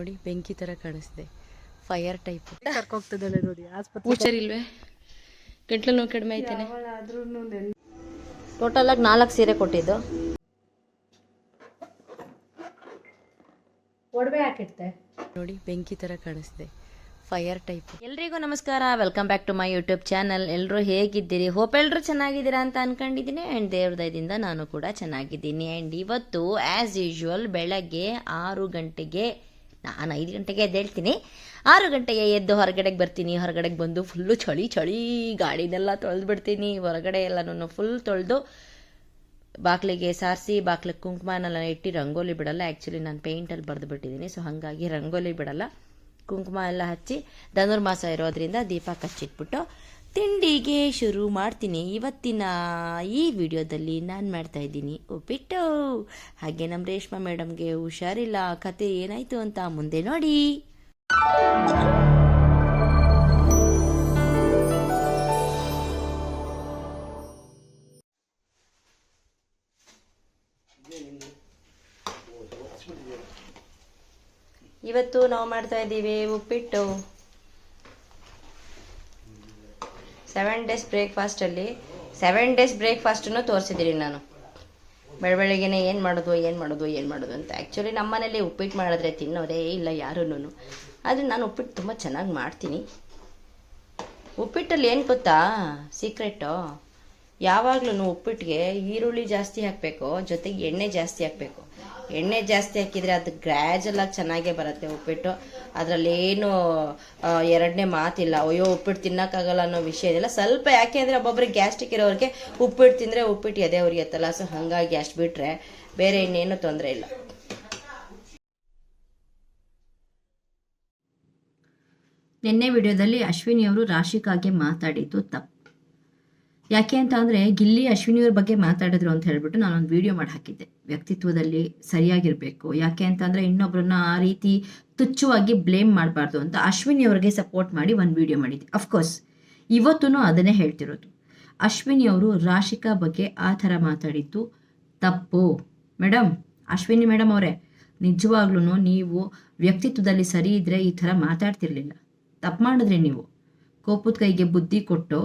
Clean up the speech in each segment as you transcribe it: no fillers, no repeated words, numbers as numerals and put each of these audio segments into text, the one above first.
ನೋಡಿ ಬೆಂಕಿ ಥರ ಕಾಣಿಸ್ತಿದೆ, ಫೈರ್ ಟೈಪ್. ಕರ್ಕೋಗ್ತಿದ್ದಾಳೆ ನೋಡಿ ಆಸ್ಪತ್ರೆ. ಹುಷಾರಿಲ್ವೇ? ಗಂಟ್ಲು ನೋವು ಕಡಿಮೆ ಆಯ್ತಾನೆ. ಟೋಟಲ್ ಆಗಿ 4 ಸೀರೆ ಕೊಟ್ಟಿದ್ದು. ಒಡವೆ ಹಾಕಿಡ್ತೆ ನೋಡಿ ಬೆಂಕಿ ಥರ ಕಾಣಿಸ್ತಿದೆ, ಫೈರ್ ಟೈಪ್. ಎಲ್ರಿಗೂ ನಮಸ್ಕಾರ, welcome back to my YouTube channel. ಎಲ್ಲರೂ ಹೇಗಿದ್ದೀರಿ? ಹೋಪ್ ಎಲ್ಲರೂ ಚೆನ್ನಾಗಿದ್ದೀರಾ ಅಂತ ಅನ್ಕೊಂಡಿದ್ದೀನಿ. ಆ್ಯಂಡ್ ದೇವ್ರ ದಯದಿಂದ ನಾನು ಕೂಡ ಚೆನ್ನಾಗಿದ್ದೀನಿ. ಆ್ಯಂಡ್ ಇವತ್ತು ಆ್ಯಸ್ ಯೂಶ್ವಲ್ ಬೆಳಗ್ಗೆ 6 ಗಂಟೆಗೆ, ನಾನು 5 ಗಂಟೆಗೆ ಎದ್ದೇಳ್ತೀನಿ. 6 ಗಂಟೆಗೆ ಎದ್ದು ಹೊರಗಡೆಗೆ ಬರ್ತೀನಿ. ಹೊರಗಡೆಗೆ ಬಂದು ಫುಲ್ಲು ಚಳಿ ಗಾಡಿನೆಲ್ಲ ತೊಳೆದು ಬಿಡ್ತೀನಿ. ಹೊರಗಡೆ ಎಲ್ಲನೂ ಫುಲ್ ತೊಳೆದು ಬಾಗಿಲಿಗೆ ಸಾರಿಸಿ ಬಾಗಿಲಿಗೆ ಕುಂಕುಮನೆಲ್ಲ ಇಟ್ಟು ರಂಗೋಲಿ ಬಿಡಲ್ಲ. ಆ್ಯಕ್ಚುಲಿ ನಾನು ಪೇಂಟಲ್ಲಿ ಬರೆದು ಬಿಟ್ಟಿದ್ದೀನಿ, ಸೊ ಹಾಗಾಗಿ ರಂಗೋಲಿ ಬಿಡಲ್ಲ. ಕುಂಕುಮ ಎಲ್ಲ ಹಚ್ಚಿ ಧನುರ್ಮಾಸ ಇರೋದ್ರಿಂದ ದೀಪ ಕಚ್ಚಿಟ್ಬಿಟ್ಟು ತಿಂಡಿಗೆ ಶುರು ಮಾಡ್ತೀನಿ. ಇವತ್ತಿನ ಈ ವಿಡಿಯೋದಲ್ಲಿ ನಾನು ಮಾಡ್ತಾ ಇದ್ದೀನಿ ಉಪ್ಪಿಟ್ಟು. ಹಾಗೆ ನಮ್ಮ ರೇಷ್ಮಾ ಮೇಡಮ್ಗೆ ಹುಷಾರಿಲ್ಲ, ಕತೆ ಏನಾಯಿತು ಅಂತ ಮುಂದೆ ನೋಡಿ. ಇವತ್ತು ನಾವು ಮಾಡ್ತಾ ಇದ್ದೀವಿ ಉಪ್ಪಿಟ್ಟು. 7 ಡೇಸ್ ಬ್ರೇಕ್ಫಾಸ್ಟಲ್ಲಿ 7 ಡೇಸ್ ಬ್ರೇಕ್ಫಾಸ್ಟನ್ನು ತೋರಿಸಿದ್ದೀನಿ ನಾನು. ಬೆಳಬೆಳಗ್ಗೆನೇ ಏನು ಮಾಡೋದು ಅಂತ. ಆ್ಯಕ್ಚುಲಿ ನಮ್ಮ ಮನೇಲಿ ಉಪ್ಪಿಟ್ಟು ಮಾಡಿದ್ರೆ ತಿನ್ನೋದೇ ಇಲ್ಲ ಯಾರೂ. ಆದರೆ ನಾನು ಉಪ್ಪಿಟ್ಟು ತುಂಬ ಚೆನ್ನಾಗಿ ಮಾಡ್ತೀನಿ. ಉಪ್ಪಿಟ್ಟಲ್ಲಿ ಏನು ಗೊತ್ತಾ ಸೀಕ್ರೆಟು? ಯಾವಾಗಲೂ ಉಪ್ಪಿಟ್ಟಿಗೆ ಈರುಳ್ಳಿ ಜಾಸ್ತಿ ಹಾಕಬೇಕು, ಜೊತೆಗೆ ಎಣ್ಣೆ ಜಾಸ್ತಿ ಹಾಕಬೇಕು. ಎಣ್ಣೆ ಜಾಸ್ತಿ ಹಾಕಿದರೆ ಅದು ಗ್ರ್ಯಾಜುವಲಾಗಿ ಚೆನ್ನಾಗೇ ಬರುತ್ತೆ ಉಪ್ಪಿಟ್ಟು. ಅದರಲ್ಲೇನು ಎರಡನೇ ಮಾತಿಲ್ಲ. ಅಯ್ಯೋ ಉಪ್ಪಿಟ್ಟು ತಿನ್ನೋಕ್ಕಾಗಲ್ಲ ಅನ್ನೋ ವಿಷಯ ಇಲ್ಲ. ಸ್ವಲ್ಪ ಯಾಕೆ ಅಂದರೆ ಒಬ್ಬೊಬ್ಬರಿಗೆ ಗ್ಯಾಸ್ಟ್ರಿಕ್ ಇರೋರಿಗೆ ಉಪ್ಪಿಟ್ಟು ತಿಂದರೆ ಉಪ್ಪಿಟ್ಟು ಎದೆ ಉರಿಯುತ್ತಲ್ಲ, ಸೊ ಹಾಗಾಗಿ ಅಷ್ಟು ಬಿಟ್ಟರೆ ಬೇರೆ ಇನ್ನೇನು ತೊಂದರೆ ಇಲ್ಲ. ನಿನ್ನೆ ವಿಡಿಯೋದಲ್ಲಿ ಅಶ್ವಿನಿಯವರು ರಾಶಿಕಾಗೆ ಮಾತಾಡಿದ್ದು ತಪ್ಪು. ಯಾಕೆ ಅಂತ ಅಂದರೆ ಗಿಲ್ಲಿ ಅಶ್ವಿನಿಯವ್ರ ಬಗ್ಗೆ ಮಾತಾಡಿದ್ರು ಅಂತ ಹೇಳ್ಬಿಟ್ಟು ನಾನೊಂದು ವಿಡಿಯೋ ಮಾಡಿ ಹಾಕಿದ್ದೆ. ವ್ಯಕ್ತಿತ್ವದಲ್ಲಿ ಸರಿಯಾಗಿರಬೇಕು, ಯಾಕೆ ಅಂತಂದರೆ ಇನ್ನೊಬ್ರನ್ನ ಆ ರೀತಿ ತುಚ್ಛವಾಗಿ ಬ್ಲೇಮ್ ಮಾಡಬಾರ್ದು ಅಂತ ಅಶ್ವಿನಿಯವ್ರಿಗೆ ಸಪೋರ್ಟ್ ಮಾಡಿ ಒಂದು ವಿಡಿಯೋ ಮಾಡಿದ್ದೆ. ಅಫ್ಕೋರ್ಸ್ ಇವತ್ತೂ ಅದನ್ನೇ ಹೇಳ್ತಿರೋದು. ಅಶ್ವಿನಿಯವರು ರಾಶಿಕಾ ಬಗ್ಗೆ ಆ ಥರ ಮಾತಾಡಿದ್ದು ತಪ್ಪು. ಮೇಡಮ್, ಅಶ್ವಿನಿ ಮೇಡಮ್ ಅವರೇ, ನಿಜವಾಗ್ಲೂ ನೀವು ವ್ಯಕ್ತಿತ್ವದಲ್ಲಿ ಸರಿ ಇದ್ದರೆ ಈ ಥರ ಮಾತಾಡ್ತಿರ್ಲಿಲ್ಲ. ತಪ್ಪು ಮಾಡಿದ್ರಿ ನೀವು. ಕೋಪದ ಕೈಗೆ ಬುದ್ಧಿ ಕೊಟ್ಟು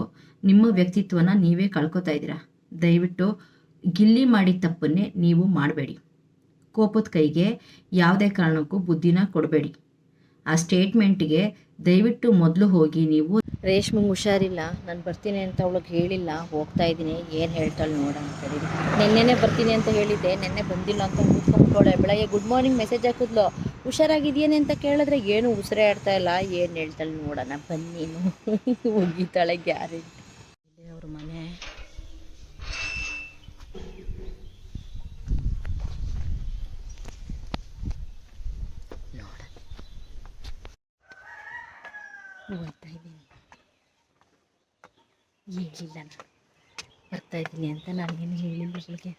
ನಿಮ್ಮ ವ್ಯಕ್ತಿತ್ವನ ನೀವೇ ಕಳ್ಕೊತಾ ಇದ್ದೀರಾ. ದಯವಿಟ್ಟು ಗಿಲ್ಲಿ ಮಾಡಿದ ತಪ್ಪನ್ನೇ ನೀವು ಮಾಡಬೇಡಿ. ಕೋಪದ ಕೈಗೆ ಯಾವುದೇ ಕಾರಣಕ್ಕೂ ಬುದ್ಧಿನ ಕೊಡಬೇಡಿ. ಆ ಸ್ಟೇಟ್ಮೆಂಟ್ಗೆ ದಯವಿಟ್ಟು ಮೊದಲು ಹೋಗಿ ನೀವು. ರೇಷ್ಮೆಗೆ ಹುಷಾರಿಲ್ಲ, ನಾನು ಬರ್ತೀನಿ ಅಂತ ಅವಳಿಗೆ ಹೇಳಿಲ್ಲ, ಹೋಗ್ತಾ ಇದ್ದೀನಿ, ಏನು ಹೇಳ್ತಾಳೆ ನೋಡೋಣ ಅಂತೇಳಿ. ನೆನ್ನೆನೇ ಬರ್ತೀನಿ ಅಂತ ಹೇಳಿದ್ದೆ, ನೆನ್ನೆ ಬಂದಿಲ್ಲ ಅಂತ ಕೂತ್ಕೊಂಡ್ಬಿಟ್ಟೋಳೆ. ಬೆಳಗ್ಗೆ ಗುಡ್ ಮಾರ್ನಿಂಗ್ ಮೆಸೇಜ್ ಹಾಕಿದ್ಲು, ಹುಷಾರಾಗಿದೆಯೇನೆ ಅಂತ ಕೇಳಿದ್ರೆ ಏನು ಉಸಿರೇ ಆಡ್ತಾ ಇಲ್ಲ, ಏನು ಹೇಳ್ತಾಳೆ ನೋಡೋಣ ಬನ್ನಿನು. ಹೋಗಿದ್ದಾಳೆ ಗ್ಯಾರಂಟಿ. ಅವ್ರ ಮನೆ ನೋಡ ಹೋಗ್ತಾ ಇದ್ದೀನಿ. ಹೇಳಿಲ್ಲ ನಾನು ಬರ್ತಾ ಇದ್ದೀನಿ ಅಂತ, ನಾನೇನು ಹೇಳಿಲ್ಲ ಅವಳಿಗೆ.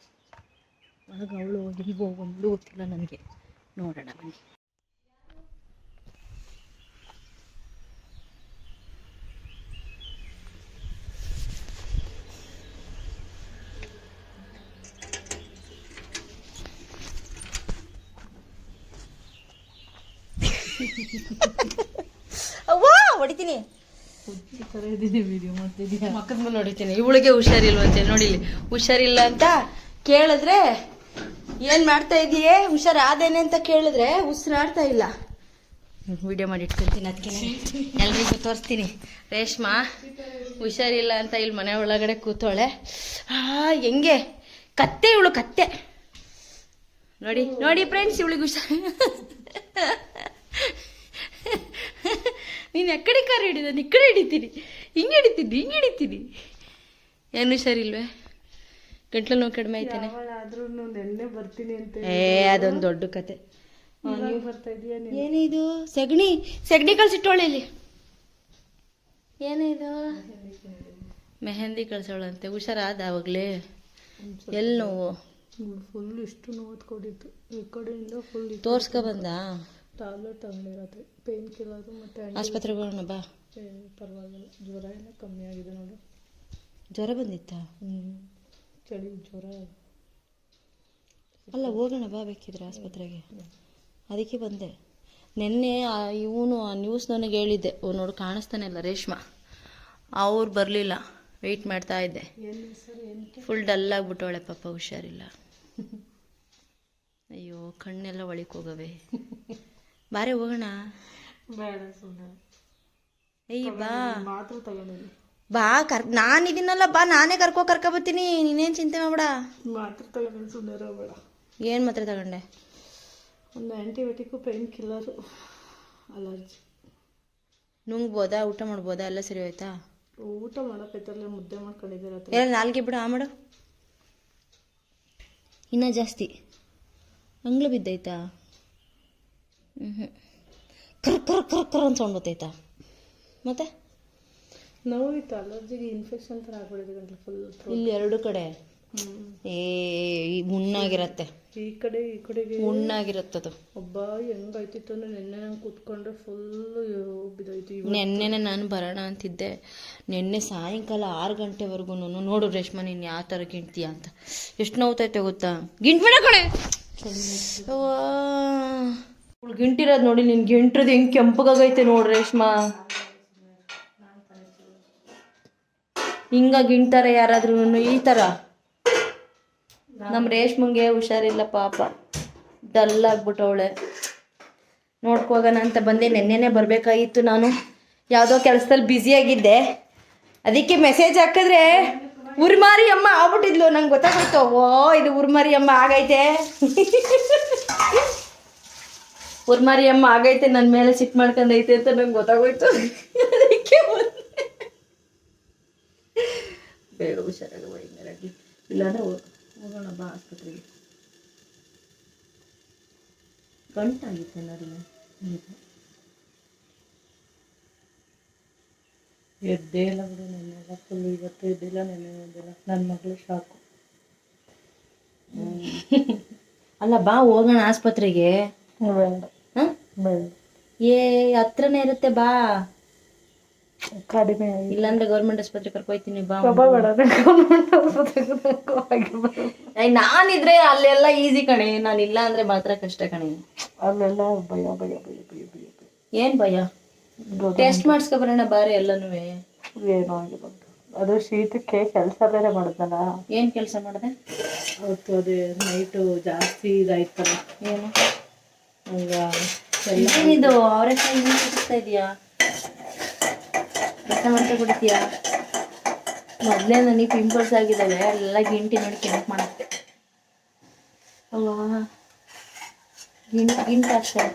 ಒಳಗೆ ಅವಳು ಇಲ್ವೋ ಒಂದು ಗೊತ್ತಿಲ್ಲ ನನಗೆ. ನೋಡೋಣ ಬನ್ನಿ. ಅವ್ವಾ ಹೊಡಿತೀನಿ, ಮಕ್ಕದ ಮೇಲೆ ಹೊಡಿತೀನಿ. ಇವಳಿಗೆ ಹುಷಾರಿಲ್ವಂತೆ ನೋಡಿಲಿ. ಹುಷಾರಿಲ್ಲ ಅಂತ ಕೇಳಿದ್ರೆ ಏನು ಮಾಡ್ತಾ ಇದೀಯೇ, ಹುಷಾರಾದೇನೆ ಅಂತ ಕೇಳಿದ್ರೆ ಉಸಿರಾಡ್ತಾ ಇಲ್ಲ. ವಿಡಿಯೋ ಮಾಡಿ ಇಟ್ಕೊತೀನಿ, ಅದಕ್ಕೆ ಎಲ್ರಿಗೂ ತೋರಿಸ್ತೀನಿ. ರೇಷ್ಮಾ ಹುಷಾರಿಲ್ಲ ಅಂತ ಇಲ್ಲಿ ಮನೆ ಒಳಗಡೆ ಕೂತೋಳೆ. ಹೆಂಗೆ ಕತ್ತೆ ಇವಳು, ಕತ್ತೆ ನೋಡಿ ನೋಡಿ ಫ್ರೆಂಡ್ಸ್, ಇವಳಿಗೆ ಹುಷಾರು. ನೀನು ಎಕ್ಕಡೆ ಕಾರ್ ಹಿಡಿದ, ನಾನು ಈ ಕಡೆ ಹಿಡಿತೀನಿ, ಹಿಂಗೆ ಹಿಡಿತೀನಿ. ಏನು ಹುಷಾರಿಲ್ವೇ? ಗಂಟ್ಲು ನೋವು ಕಡಿಮೆ ಆಯ್ತಾನೆ. ಅದೊಂದು ದೊಡ್ಡ ಕತೆ. ಏನಿದು ಸೆಗಣಿ ಕಳ್ಸಿಟ್ಟೋಳೆ ಇಲ್ಲಿ. ಏನಿದು ಮೆಹಂದಿ ಕಳ್ಸೋಳಂತೆ. ಹುಷಾರಾದ ಅವಾಗಲೇ? ಎಲ್ಲಿ ನೋವು? ಫುಲ್ ಇಷ್ಟು ನೋವು ಕೊಡಿತ್ತು ಈ ಕಡೆಯಿಂದ. ಫುಲ್ ತೋರ್ಸ್ಕೊ ಬಂದ? ಟ್ಯಾಬ್ಲೆಟ್ ತಗೊಂಡಿರತ್ತೆ, ಪೇನ್ ಕಿಲ್ಲರು. ಮತ್ತೆ ಆಸ್ಪತ್ರೆಗೆ ಹೋಗೋಣ ಬಾ. ಪರವಾಗಿಲ್ಲ, ಜ್ವರ ಎಲ್ಲ ಕಮ್ಮಿ ಆಗಿದೆ ನೋಡು. ಜ್ವರ ಬಂದಿತ್ತಾ? ಚಳಿ ಜ್ವರ ಅಲ್ಲ, ಹೋಗೋಣ ಬಾ ಬೇಕಿದ್ರೆ ಆಸ್ಪತ್ರೆಗೆ. ಅದಕ್ಕೆ ಬಂದೆ. ನಿನ್ನೆ ಇವನು ಆ ನ್ಯೂಸ್ ನನಗೆ ಹೇಳಿದ್ದೆ, ನೋಡು ಕಾಣಿಸ್ತಾನೆ ಇಲ್ಲ ರೇಷ್ಮಾ, ಅವ್ರು ಬರಲಿಲ್ಲ, ವೆಯ್ಟ್ ಮಾಡ್ತಾ ಇದ್ದೆ. ಫುಲ್ ಡಲ್ ಆಗಿಬಿಟ್ಟವಳೆ ಪಾಪ, ಹುಷಾರಿಲ್ಲ. ಅಯ್ಯೋ ಕಣ್ಣೆಲ್ಲ ಒಳಿಕ್ ಹೋಗವೆ. ಬಾರೆ ಹೋಗೋಣ. ಬೇಡ ಸುಮ್ಮನೆ ಏಯ್ ಬಾ ಮಾತ್ರ ತಗೊಂಡಿನಿ. ಬಾ ನಾನಿದ್ದೀನಲ್ಲ, ಬಾ ನಾನೇ ಕರ್ಕೊಬತ್ತೀನಿ, ನೀನೇನು ಚಿಂತೆ ಮಾಡ್ಬೇಡ. ಮಾತ್ರ ತಗೊಂಡಿನಿ, ಸುಮ್ಮನೆ ಇರೋಬೇಡ. ಏನು ಮಾತ್ರೆ ತಗೊಂಡೆ? ಒಂದು ಆ್ಯಂಟಿಬಯೋಟಿಕ್ಕು, ಪೇನ್ ಕಿಲ್ಲರು, ಅಲರ್ಜಿ. ನುಂಗ್ಬೋದಾ, ಊಟ ಮಾಡ್ಬೋದಾ, ಎಲ್ಲ ಸರಿ ಹೋಯ್ತಾ? ಊಟ ಮಾಡೋಕೈತಲ್ಲ, ಮುದ್ದೆ ಮಾಡ್ಕೊಂಡಿದ್ದೀರ. ಎಲ್ಲ ನಾಲ್ಗೆ ಬಿಡು, ಆ ಮಾಡು. ಇನ್ನೂ ಜಾಸ್ತಿ ಅಂಗ್ಳು ಬಿದ್ದೈತಾ? ಕರ್ ಕರ್ ಕರ್ ಕರ್ ಅಂತ ಸೌಂಡ್ ಗೊತ್ತೈತಾ? ಮತ್ತೆ ನೋವಿತ್ತು, ಅಲರ್ಜಿಗೆ ಇನ್ಫೆಕ್ಷನ್ ಥರ ಆಗ್ಬಿಡಿದೆ ಗಂಟ್ಲು ಫುಲ್. ಇಲ್ಲಿ ಎರಡು ಕಡೆ ಹುಣ್ಣಾಗಿರತ್ತೆ, ಈ ಕಡೆಗೆ ಹುಣ್ಣಾಗಿರತ್ತದು. ಒಬ್ಬ ಹೆಂಗಾಯ್ತಿತ್ತು ಅಂದ್ರೆ ನೆನ್ನೆ ನಂಗೆ ಕೂತ್ಕೊಂಡ್ರೆ ಫುಲ್ಲು ಬಿದ್ದೋಯ್ತು. ನೆನ್ನೆನೆ ನಾನು ಬರೋಣ ಅಂತಿದ್ದೆ, ನೆನ್ನೆ ಸಾಯಂಕಾಲ 6 ಗಂಟೆವರೆಗೂ. ನೋಡು ರೇಷ್ಮಾ, ನೀನು ಯಾವ ಥರ ಗಿಣ್ತೀಯ ಅಂತ, ಎಷ್ಟು ನೋವ್ತೈತೆ ಗೊತ್ತಾ? ಗಿಂಟ್ಬೇಡ ಕಣೆ, ಗಿಂಟಿರೋದು ನೋಡಿ, ನಿನ್ ಗಿಂಟ್ರದ್ದು ಹೆಂಗೆ ಕೆಂಪಗಾಗೈತೆ ನೋಡು ರೇಷ್ಮಾ. ಹಿಂಗ ಗಿಂಟಾರೆ ಯಾರಾದ್ರೂ ಈ ಥರ? ನಮ್ಮ ರೇಷ್ಮಂಗೆ ಹುಷಾರಿಲ್ಲ ಪಾಪ, ಡಲ್ ಆಗ್ಬಿಟ್ಟವಳೆ. ನೋಡ್ಕೋಗೋಣ ಅಂತ ಬಂದೆ. ನೆನ್ನೆನೇ ಬರಬೇಕಾಗಿತ್ತು, ನಾನು ಯಾವುದೋ ಕೆಲಸದಲ್ಲಿ ಬ್ಯುಸಿಯಾಗಿದ್ದೆ. ಅದಕ್ಕೆ ಮೆಸೇಜ್ ಹಾಕಿದ್ರೆ ಉರ್ಮಾರಿ ಅಮ್ಮ ಆಗ್ಬಿಟ್ಟಿದ್ಲು, ನಂಗೆ ಗೊತ್ತಾಗೋಯ್ತು. ಓ ಇದು ಉರ್ಮಾರಿ ಅಮ್ಮ ಆಗೈತೆ, ಉರ್ಮಾರಿ ಅಮ್ಮ ಆಗೈತೆ, ನನ್ನ ಮೇಲೆ ಸಿಟ್ಟು ಮಾಡ್ಕೊಂಡೈತೆ ಅಂತ ನಂಗೆ ಗೊತ್ತಾಗೋಯ್ತು. ಅದಕ್ಕೆ ಬೇಗ ಹುಷಾರಾಗುವ, ಇನ್ನೆರಡು ಇಲ್ಲಾಂದ್ರೆ ಹೋಗೋಣ ಬಾ ಆಸ್ಪತ್ರೆಗೆ. ಗಂಟಾಗಿತ್ತು ಏನಾದ್ರು? ಎದ್ದೇ ಇಲ್ಲ ಬಿಡು, ನೆನ್ನೆಲ್ಲ ಫುಲ್. ಇವತ್ತು ಎದ್ದಿಲ್ಲ, ನೆನ್ನೆ ಎದ್ದಿಲ್ಲ. ನನ್ನ ಮಗಳು ಶಾಕು. ಅಲ್ಲ ಬಾ ಹೋಗೋಣ ಆಸ್ಪತ್ರೆಗೆ. ಬೇಡ ಹಾಂ ಬೇಡ, ಹತ್ರನೇ ಇರುತ್ತೆ ಬಾ. ಕಡಿಮೆ ಇಲ್ಲಾಂದ್ರೆ ಗೌರ್ಮೆಂಟ್ ಆಸ್ಪತ್ರೆ ಕರ್ಕೊಯ್ತೀನಿ ಬಾ. ನಾನಿದ್ರೆ ಅಲ್ಲೆಲ್ಲ ಈಸಿ ಕಣೆ, ನಾನು ಇಲ್ಲ ಅಂದ್ರೆ ಮಾತ್ರ ಕಷ್ಟ ಕಣೆ. ಅಲ್ಲೆಲ್ಲ ಭಯ ಭಯ ಭಯ ಭಯ ಭಯ ಭಯ. ಏನ್ ಭಯ? ಟೆಸ್ಟ್ ಮಾಡಿಸ್ಕೊ ಬರೋಣ ಬಾರಿ ಎಲ್ಲನೂ. ಏನೋ ಆಗಿರೋದು ಅದು. ಶೀತಕ್ಕೆ ಕೆಲಸ ಬೇರೆ ಮಾಡಿದ್ನಲ್ಲ. ಏನ್ ಕೆಲಸ ಮಾಡಿದೆ ಅವತ್ತು? ಅದೇ ನೈಟು ಜಾಸ್ತಿ ಇದಾಯ್ತಲ್ಲ. ಏನು ಹಂಗ ಏನಿದು ಅವರೆಕಾಯಿ ಕುಡಿಸ್ತಾ ಇದೀಯಾ? ರಸ ಮಾಡ್ತಾ ಕುಡಿತೀಯಾ? ಮೊದಲೇ ನನಗೆ ಪಿಂಪಲ್ಸ್ ಆಗಿದ್ದಾವೆ, ಅಲ್ಲೆಲ್ಲ ಗಿಂಟಿ ನೋಡಿ ಕೆಂಪು ಮಾಡುತ್ತೆ. ಅಲ್ವಾ ಗಿಂಟು ಅಷ್ಟೇ.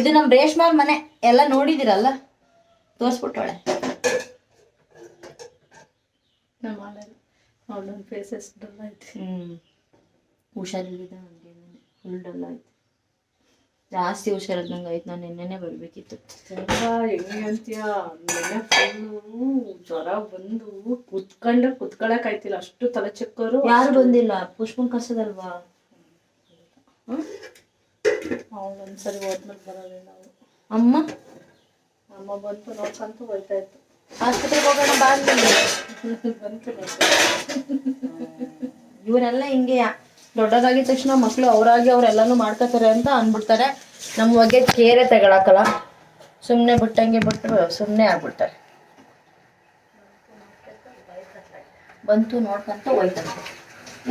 ಇದು ನಮ್ಮ ರೇಷ್ಮಾರ್ ಮನೆ, ಎಲ್ಲ ನೋಡಿದಿರಲ್ಲ, ತೋರಿಸ್ಬಿಟ್ಟವಳೆ. ಅವಳೊಂದು ಫೇಸಸ್ ಡಲ್ ಐತಿ. ಹುಷಾರಿಲ್ಲಿದ್ದ ನನಗೆ ಫುಲ್ ಡಲ್ ಆಯ್ತು, ಜಾಸ್ತಿ ಹುಷಾರಿದ್ದಂಗೆ ಆಯ್ತು. ನಾನು ನಿನ್ನೆನೆ ಬರಬೇಕಿತ್ತು. ಹೆಂಗೆ ಅಂತೀಯ? ನೆನೆ ಫುಲ್ಲು ಜ್ವರ ಬಂದು ಕುತ್ಕೊಳಕ್ ಆಯ್ತಿಲ್ಲ, ಅಷ್ಟು ತಲೆ ಚಕ್ಕರು. ಯಾರು ಬಂದಿಲ್ಲ? ಪುಷ್ಪನ್ ಕಸದಲ್ವಾ? ಅವಳೊಂದ್ಸರಿ ಹೋದ್ಮೇಲೆ ಬರೋದೇ ನಾವು. ಅಮ್ಮ ಬಂತು ನೋಡ್ಕೊಂತ ಹೋಯ್ತಾ ಇತ್ತು. ಆಸ್ಪತ್ರೆಗೆ ಹೋಗೋಣ ಬಾ ಬಂತು. ಇವರೆಲ್ಲ ಹಿಂಗೆ ದೊಡ್ಡದಾಗಿದ ತಕ್ಷಣ ಮಕ್ಕಳು ಅವರಾಗಿ ಅವರೆಲ್ಲನೂ ಮಾಡ್ಕೋತಾರೆ ಅಂತ ಅಂದ್ಬಿಡ್ತಾರೆ. ನಮ್ಮ ಬಗ್ಗೆ ಕೇರೆ ತಗೊಳಕಲ್ಲ, ಸುಮ್ಮನೆ ಬಿಟ್ಟಂಗೆ ಬಿಟ್ಟು ಸುಮ್ಮನೆ ಆಗ್ಬಿಡ್ತಾರೆ. ಬಂತು ನೋಡ್ಕೊಂತ ಹೋಯ್ತಂತೆ.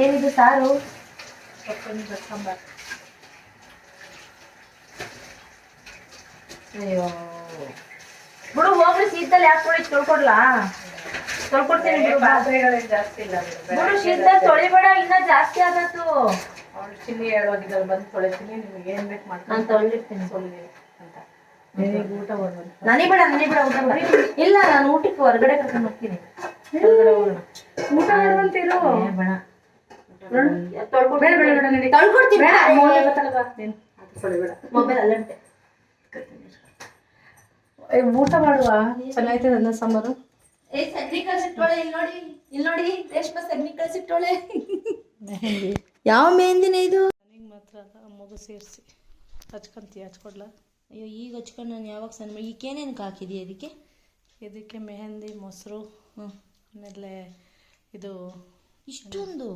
ಏನಿದು ಸಾರು? ಸಾಂಬಾರ್. ಅಯ್ಯೋ ಬಿಡು, ಹೋಗ್ಲಿ. ಶೀತಲ್ಲಿ ಯಾಕೆ ತೊಳಿ ತೊಳ್ಕೊಡ್ಲಾ? ತೊಳ್ಕೊಡ್ತೀನಿ ಬಿಡು. ಪಾತ್ರೆಗಳೇನು ಜಾಸ್ತಿ ಇಲ್ಲ ಬಿಡು, ಶೀತ ತೊಳಿಬೇಡ, ಇನ್ನ ಜಾಸ್ತಿ ಆಗತ್ತು. ಅವಳು ಚಿನ್ನಿ ಹೇಳೋಗಿದ್ದಾಳೆ, ಬಂದು ತೊಳಿತೀನಿ, ನಿಮ್ಗೆ ಏನ್ ಬೇಕು ಮಾಡ್ತೀನಿ, ನಾನು ತೊಳಿರ್ತೀನಿ ತೊಳಿರಿ ಅಂತ. ನಿನಗೆ ಊಟ ಬರ್ಬೋದು. ನನಗೆ ಬೇಡ ಊಟ ಬೇಡ. ಇಲ್ಲ, ನಾನು ಊಟಕ್ಕೆ ಹೊರಗಡೆ ಕರ್ಕೊಂಡು ಹೋಗ್ತೀನಿ. ಹೊರಗಡೆ ಹೋಗೋಣ. ಊಟ ಮಾಡುವಂತಿರು. ಬೇಡ ತೊಳ್ಕೊಡ್ತೀನಿ. ತೊಳ್ಕೊಡ್ತೀನಿ. ಮೊಬೈಲ್ ಅಲ್ಲಂತೆ ಊಟ ಮಾಡುವ. ಚೆನ್ನಾಯ್ತದೆ ಅನ್ನ ಸಾಂಬಾರು. ಸಗಣಿ ಕಳ್ಸಿಟ್ಟೋಳೆ. ಇಲ್ಲಿ ನೋಡಿ ರೇಷ್ಮೆ ಸಗಣಿ ಕಳ್ಸಿಟ್ಟೋಳೆ. ಯಾವ ಮೆಹಂದಿನ ಇದು? ನನಗೆ ಮಾತ್ರ ಅಲ್ಲ, ಮಗು ಸೇರಿಸಿ ಹಚ್ಕೊಂತೀಯ? ಹಚ್ಕೊಡ್ಲಾ? ಅಯ್ಯೋ ಈಗ ಹಚ್ಕೊಂಡು ನಾನು ಯಾವಾಗ ಸಣ್ಣ ಈಗೇನೇನು ಹಾಕಿದೀಯ ಅದಕ್ಕೆ? ಇದಕ್ಕೆ ಮೆಹಂದಿ, ಮೊಸರು, ಆಮೇಲೆ ಇದು ಇಷ್ಟೊಂದು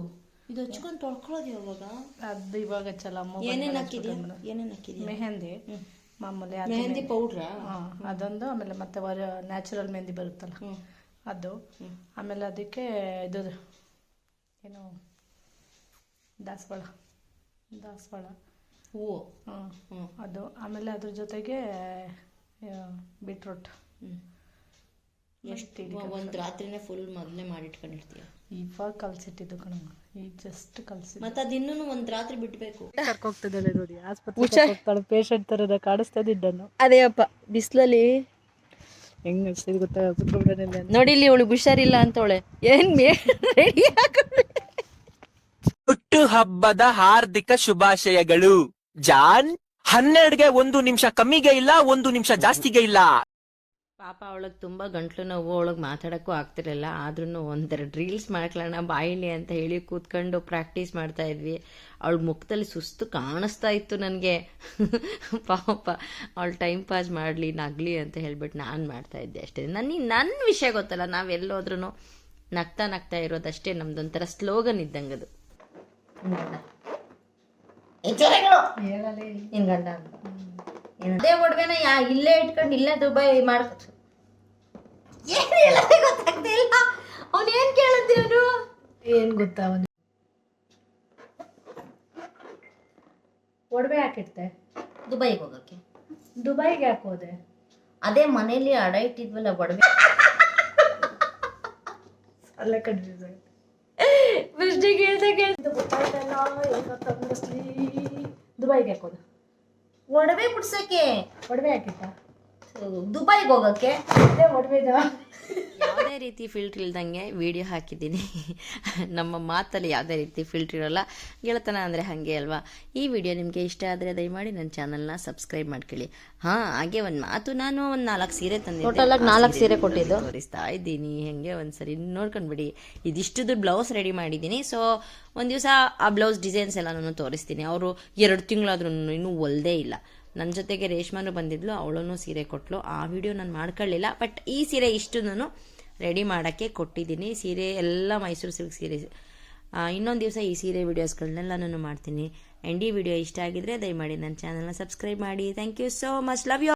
ಇದು ಹಚ್ಕೊಂಡು ತೊಳ್ಕೊಳ್ಳೋದು ಯಾವಾಗ? ಅದು ಇವಾಗ ಚಲ ಏನೇನು ಹಾಕಿದ್ಯಾ? ಏನೇನು ಹಾಕಿದ್ಯಾ? ಮೆಹಂದಿ ಮಾಮೂಲಿ ಮೆಹಂದಿ ಪೌಡ್ರಾ? ಅದೊಂದು, ಆಮೇಲೆ ಮತ್ತೆ ನ್ಯಾಚುರಲ್ ಮೆಹಂದಿ ಬರುತ್ತಲ್ಲ ಅದು, ಆಮೇಲೆ ಅದಕ್ಕೆ ಇದು ಏನು ದಾಸವಾಳ ಹೂವು ಅದು, ಆಮೇಲೆ ಅದ್ರ ಜೊತೆಗೆ ಬೀಟ್ರೂಟ್. ಎಷ್ಟು ಒಂದು ರಾತ್ರಿನೇ ಫುಲ್ ಮೊದಲೇ ಮಾಡಿಟ್ಕೊಂಡಿರ್ತೀಯ? ಇವಾಗ ಕಲ್ಸಿಟ್ಟಿದ್ದು ಕಣಮ್ಮ, ಈಗ ಜಸ್ಟ್ ಕಲ್ಸಿ. ಮತ್ತೆ ಅದು ಇನ್ನೂ ಒಂದು ರಾತ್ರಿ ಬಿಡಬೇಕು. ಕರ್ಕೋಗ್ತಿದ್ದಾಳೆ ನೋಡಿ, ಆಸ್ಪತ್ರೆ ಪೇಷಂಟ್ ಥರದ ಕಾಣಿಸ್ತಾ ಇದ್ದನ್ನು. ಅದೇ ಅಪ್ಪ ಬಿಸಿಲಲ್ಲಿ ಹೆಂಗ್ ಅನ್ಸ್ತಿದ್ ಗೊತ್ತಾ ಕುತ್ಕೊಂಡ್ಬಿಡೋಣ. ನೋಡಿ ಇಲ್ಲಿ ಇವಳು ಹುಷಾರಿಲ್ಲ ಅಂತವಳೆ, ಏನ್ ರೆಡಿ ಹುಟ್ಟು ಹಬ್ಬದ ಹಾರ್ದಿಕ ಶುಭಾಶಯಗಳು ಜಾನ್. 12ಗೆ 1 ನಿಮಿಷ ಕಮ್ಮಿಗೆ ಇಲ್ಲ, 1 ನಿಮಿಷ ಜಾಸ್ತಿಗೆ ಇಲ್ಲ. ಪಾಪ ಅವಳಿಗೆ ತುಂಬ ಗಂಟ್ಲು ನೋವು, ಅವಳಿಗೆ ಮಾತಾಡೋಕ್ಕೂ ಆಗ್ತಿರಲಿಲ್ಲ. ಆದ್ರೂ ಒಂದೆರಡು ರೀಲ್ಸ್ ಮಾಡ್ಕೊಳ್ಳೋಣ ಬಾಯಿಲಿ ಅಂತ ಹೇಳಿ ಕೂತ್ಕೊಂಡು ಪ್ರಾಕ್ಟೀಸ್ ಮಾಡ್ತಾ ಇದ್ವಿ. ಅವಳ ಮುಖದಲ್ಲಿ ಸುಸ್ತು ಕಾಣಿಸ್ತಾ ಇತ್ತು ನನಗೆ. ಪಾಪ ಅವಳು ಟೈಮ್ ಪಾಸ್ ಮಾಡಲಿ ನಗಲಿ ಅಂತ ಹೇಳ್ಬಿಟ್ಟು ನಾನು ಮಾಡ್ತಾ ಇದ್ದೆ ಅಷ್ಟೇ. ನನ್ನ ವಿಷಯ ಗೊತ್ತಲ್ಲ, ನಾವೆಲ್ಲೋದ್ರೂ ನಗ್ತಾ ಇರೋದಷ್ಟೇ ನಮ್ದೊಂಥರ ಸ್ಲೋಗನ್ ಇದ್ದಂಗೆ ಅದು. ನಿನ್ ಗಂಡ ಅದೇ ಒಡವೆನ ಇಲ್ಲೇ ಇಟ್ಕೊಂಡು ಇಲ್ಲೇ ದುಬೈ ಮಾಡ್ಕೊ. ಏನ್ ಹೇಳೋದೇ ಗೊತ್ತಾಗ್ತಾ ಇಲ್ಲ. ಅವ್ನು ಏನ್ ಕೇಳುತ್ತೆ, ಅವನು ಏನ್ ಗೊತ್ತಾ, ಅವನು ಒಡವೆ ಹಾಕಿಡ್ತೆ ದುಬೈಗೆ ಹೋಗಕ್ಕೆ. ದುಬೈಗೆ ಯಾಕೆ ಹೋದೆ? ಅದೇ ಮನೇಲಿ ಅಡ ಇಟ್ಟಿದ್ವಲ್ಲ ಒಡವೆ. ಅಲ್ಲ ಕನ್ಫ್ಯೂಸ್ ಆಗುತ್ತೆ. ಫಸ್ಟಿಗೆ ಗೊತ್ತಾಯ್ತಲ್ಲ, ದುಬೈಗೆ ಯಾಕೆ ಹೋದ? ಒಡವೆ ಬಿಡ್ಸಕ್ಕೆ. ಒಡವೆ ಹಾಕಿಟ್ಟ ದುಬೈಗೆ ಹೋಗಕ್ಕೆ. ಅದೇ ಒಡವೆದ. ಯಾವುದೇ ರೀತಿ ಫಿಲ್ಟ್ರ್ ಇಲ್ದಂಗೆ ವಿಡಿಯೋ ಹಾಕಿದ್ದೀನಿ. ನಮ್ಮ ಮಾತಲ್ಲಿ ಯಾವುದೇ ರೀತಿ ಫಿಲ್ಟ್ರ್ ಇರೋಲ್ಲ. ಗೆಳತನ ಅಂದರೆ ಹಾಗೆ ಅಲ್ವಾ. ಈ ವಿಡಿಯೋ ನಿಮಗೆ ಇಷ್ಟ ಆದರೆ ದಯಮಾಡಿ ನನ್ನ ಚಾನಲ್ನ ಸಬ್ಸ್ಕ್ರೈಬ್ ಮಾಡ್ಕೊಳ್ಳಿ. ಹಾಗೆ ಒಂದು ಮಾತು, ನಾನು ಒಂದು 4 ಸೀರೆ ತಂದಿದ್ದೆ. ಟೋಟಲಾಗಿ 4 ಸೀರೆ ಕೊಟ್ಟಿದ್ದು ತೋರಿಸ್ತಾ ಇದ್ದೀನಿ. ಹೆಂಗೆ ಒಂದ್ಸರಿ ನೋಡ್ಕೊಂಡ್ಬಿಡಿ. ಇದಿಷ್ಟು ಬ್ಲೌಸ್ ರೆಡಿ ಮಾಡಿದ್ದೀನಿ. ಸೊ ಒಂದು ದಿವಸ ಆ ಬ್ಲೌಸ್ ಡಿಸೈನ್ಸ್ ಎಲ್ಲ ನಾನು ತೋರಿಸ್ತೀನಿ. ಅವರು 2 ತಿಂಗಳಾದ್ರೂ ಇನ್ನೂ ಹೊಲ್ದೇ ಇಲ್ಲ. ನನ್ನ ಜೊತೆಗೆ ರೇಷ್ಮಾನು ಬಂದಿದ್ಲು, ಅವಳೂ ಸೀರೆ ಕೊಟ್ಟಳು. ಆ ವಿಡಿಯೋ ನಾನು ಮಾಡ್ಕೊಳ್ಳಿಲ್ಲ. ಬಟ್ ಈ ಸೀರೆ ಇಷ್ಟು ನಾನು ರೆಡಿ ಮಾಡೋಕ್ಕೆ ಕೊಟ್ಟಿದ್ದೀನಿ. ಸೀರೆ ಎಲ್ಲ ಮೈಸೂರು ಸಿಲ್ಕ್ ಸೀರೆ. ಇನ್ನೊಂದು ದಿವಸ ಈ ಸೀರೆ ವಿಡಿಯೋಸ್ಗಳನ್ನೆಲ್ಲ ನಾನು ಮಾಡ್ತೀನಿ. ಆ್ಯಂಡ್ ಈ ವಿಡಿಯೋ ಇಷ್ಟ ಆಗಿದ್ರೆ ದಯಮಾಡಿ ನನ್ನ ಚಾನಲ್ನ ಸಬ್ಸ್ಕ್ರೈಬ್ ಮಾಡಿ. Thank you so much. Love you.